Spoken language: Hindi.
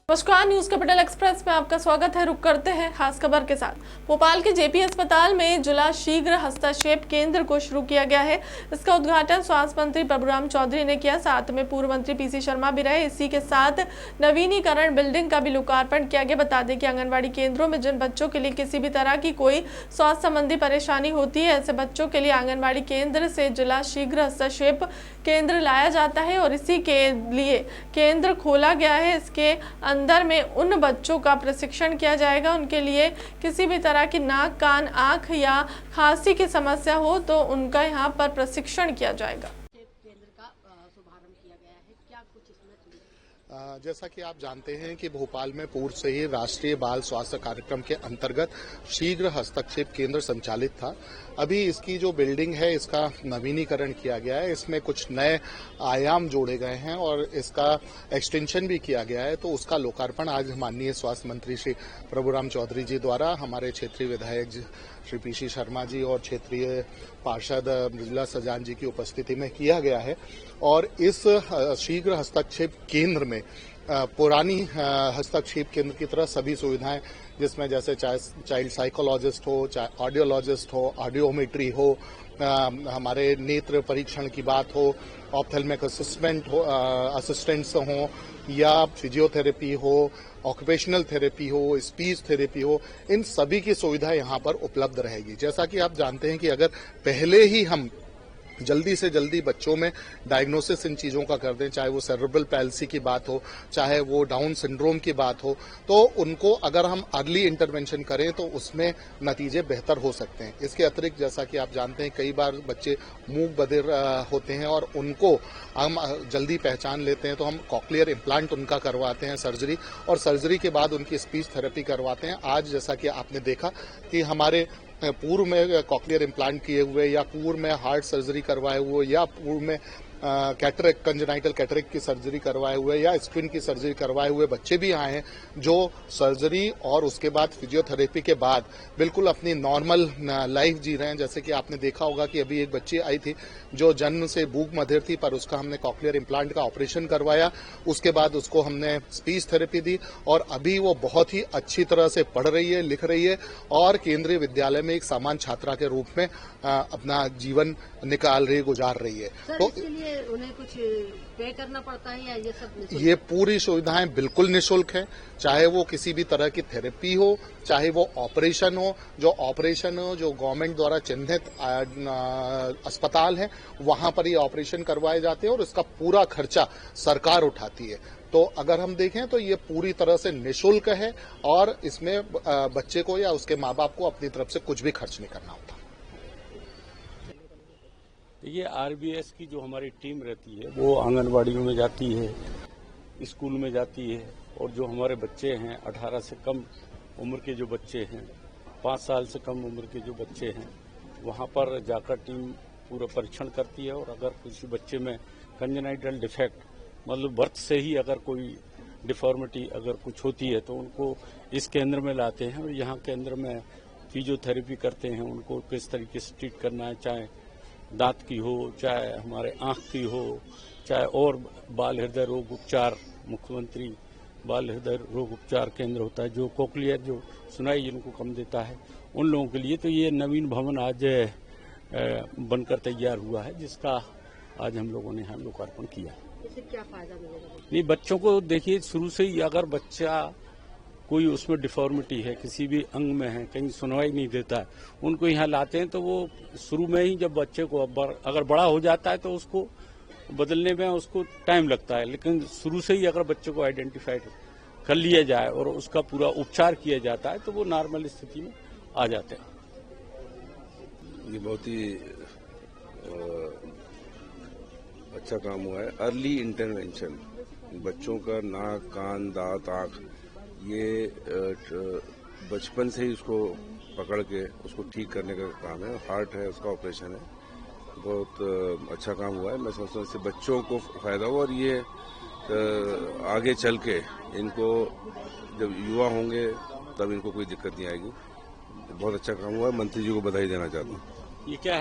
नमस्कार, न्यूज कैपिटल एक्सप्रेस में आपका स्वागत है। रुक करते हैं खास खबर के साथ। भोपाल के जेपी अस्पताल में जिला शीघ्र हस्तक्षेप केंद्र को शुरू किया गया है। इसका उद्घाटन स्वास्थ्य मंत्री प्रभुराम चौधरी ने किया। साथ में पूर्व मंत्री पीसी शर्मा भी रहे। इसी के साथ नवीनीकरण बिल्डिंग का भी लोकार्पण किया गया। बता दें कि आंगनबाड़ी केंद्रों में जिन बच्चों के लिए किसी भी तरह की कोई स्वास्थ्य संबंधी परेशानी होती है, ऐसे बच्चों के लिए आंगनबाड़ी केंद्र से जिला शीघ्र हस्तक्षेप केंद्र लाया जाता है और इसी के लिए केंद्र खोला गया है। इसके अंदर में उन बच्चों का प्रशिक्षण किया जाएगा। उनके लिए किसी भी तरह की नाक, कान, आंख या खांसी की समस्या हो तो उनका यहाँ पर प्रशिक्षण किया जाएगा। केंद्र का शुभारंभ किया गया है, क्या कुछ इसमें? जैसा कि आप जानते हैं कि भोपाल में पूर्व से ही राष्ट्रीय बाल स्वास्थ्य कार्यक्रम के अंतर्गत शीघ्र हस्तक्षेप केंद्र संचालित था। अभी इसकी जो बिल्डिंग है इसका नवीनीकरण किया गया है। इसमें कुछ नए आयाम जोड़े गए हैं और इसका एक्सटेंशन भी किया गया है। तो उसका लोकार्पण आज माननीय स्वास्थ्य मंत्री श्री प्रभुराम चौधरी जी द्वारा हमारे क्षेत्रीय विधायक श्री पीसी शर्मा जी और क्षेत्रीय पार्षद मृदुला सजान जी की उपस्थिति में किया गया है। और इस शीघ्र हस्तक्षेप केंद्र में पुरानी हस्तक्षेप केंद्र की तरह सभी सुविधाएं, जिसमें जैसे चाइल्ड साइकोलॉजिस्ट हो, चाहे ऑडियोलॉजिस्ट हो, ऑडियोमेट्री हो, हमारे नेत्र परीक्षण की बात हो, ऑप्थेल्मिक असिस्टेंट्स हो या फिजियोथेरेपी हो, ऑक्यूपेशनल थेरेपी हो, स्पीच थेरेपी हो, इन सभी की सुविधा यहाँ पर उपलब्ध रहेगी। जैसा कि आप जानते हैं कि अगर पहले ही हम जल्दी से जल्दी बच्चों में डायग्नोसिस इन चीज़ों का कर दें, चाहे वो सेरेब्रल पैल्सी की बात हो, चाहे वो डाउन सिंड्रोम की बात हो, तो उनको अगर हम अर्ली इंटरवेंशन करें तो उसमें नतीजे बेहतर हो सकते हैं। इसके अतिरिक्त जैसा कि आप जानते हैं कई बार बच्चे मूक बधिर होते हैं और उनको हम जल्दी पहचान लेते हैं तो हम कॉक्लियर इम्प्लांट उनका करवाते हैं सर्जरी, और सर्जरी के बाद उनकी स्पीच थेरेपी करवाते हैं। आज जैसा कि आपने देखा कि हमारे पूर्व में कॉक्लियर इम्प्लांट किए हुए या पूर्व में हार्ट सर्जरी करवाए हुए या पूर्व में कैटरेक्ट, कंजेनाइटल कैटरेक्ट की सर्जरी करवाए हुए या स्क्विन की सर्जरी करवाए हुए बच्चे भी आए हैं, जो सर्जरी और उसके बाद फिजियोथेरेपी के बाद बिल्कुल अपनी नॉर्मल लाइफ जी रहे हैं। जैसे कि आपने देखा होगा कि अभी एक बच्ची आई थी जो जन्म से मूक बधिर थी, पर उसका हमने कॉक्लियर इम्प्लांट का ऑपरेशन करवाया, उसके बाद उसको हमने स्पीच थेरेपी दी और अभी वो बहुत ही अच्छी तरह से पढ़ रही है, लिख रही है और केंद्रीय विद्यालय में एक सामान्य छात्रा के रूप में अपना जीवन निकाल रही, गुजार रही है। तो उन्हें कुछ पे करना पड़ता है या ये सब निःशुल्क? ये पूरी सुविधाएं बिल्कुल निःशुल्क है, चाहे वो किसी भी तरह की थेरेपी हो, चाहे वो ऑपरेशन हो। जो गवर्नमेंट द्वारा चिन्हित अस्पताल है वहां पर ये ऑपरेशन करवाए जाते हैं और इसका पूरा खर्चा सरकार उठाती है। तो अगर हम देखें तो ये पूरी तरह से निःशुल्क है और इसमें बच्चे को या उसके माँ बाप को अपनी तरफ से कुछ भी खर्च नहीं करना होता। ये आरबीएस की जो हमारी टीम रहती है वो आंगनबाड़ियों में जाती है, स्कूल में जाती है और जो हमारे बच्चे हैं 18 से कम उम्र के जो बच्चे हैं, 5 साल से कम उम्र के जो बच्चे हैं, वहाँ पर जाकर टीम पूरा परीक्षण करती है। और अगर किसी बच्चे में कंजेनाइटल डिफेक्ट, मतलब बर्थ से ही अगर कोई डिफॉर्मिटी अगर कुछ होती है तो उनको इस केंद्र में लाते हैं और यहाँ केंद्र में फिजियोथेरेपी करते हैं। उनको किस तरीके से ट्रीट करना है, चाहे दांत की हो, चाहे हमारे आंख की हो, चाहे और बाल हृदय रोग उपचार, मुख्यमंत्री बाल हृदय रोग उपचार केंद्र होता है जो कोक्लियर, जो सुनाई जिनको कम देता है, उन लोगों के लिए। तो ये नवीन भवन आज बनकर तैयार हुआ है, जिसका आज हम लोगों ने यहाँ लोकार्पण किया। इससे क्या फायदा मिलेगा? नहीं, बच्चों को देखिए शुरू से ही अगर बच्चा कोई उसमें डिफॉर्मिटी है, किसी भी अंग में है, कहीं सुनवाई नहीं देता है, उनको यहाँ लाते हैं तो वो शुरू में ही जब बच्चे को अगर बड़ा हो जाता है तो उसको बदलने में उसको टाइम लगता है, लेकिन शुरू से ही अगर बच्चे को आइडेंटिफाइड कर लिया जाए और उसका पूरा उपचार किया जाता है तो वो नॉर्मल स्थिति में आ जाते हैं। ये बहुत ही अच्छा काम हुआ है। अर्ली इंटरवेंशन, बच्चों का नाक, कान, दांत, आंख, ये बचपन से ही उसको पकड़ के उसको ठीक करने का काम है। हार्ट है, उसका ऑपरेशन है, बहुत अच्छा काम हुआ है। मैं समझता हूँ इससे बच्चों को फायदा हुआ और ये आगे चल के इनको जब युवा होंगे तब इनको कोई दिक्कत नहीं आएगी। बहुत अच्छा काम हुआ है, मंत्री जी को बधाई देना चाहता हूँ। ये क्या है?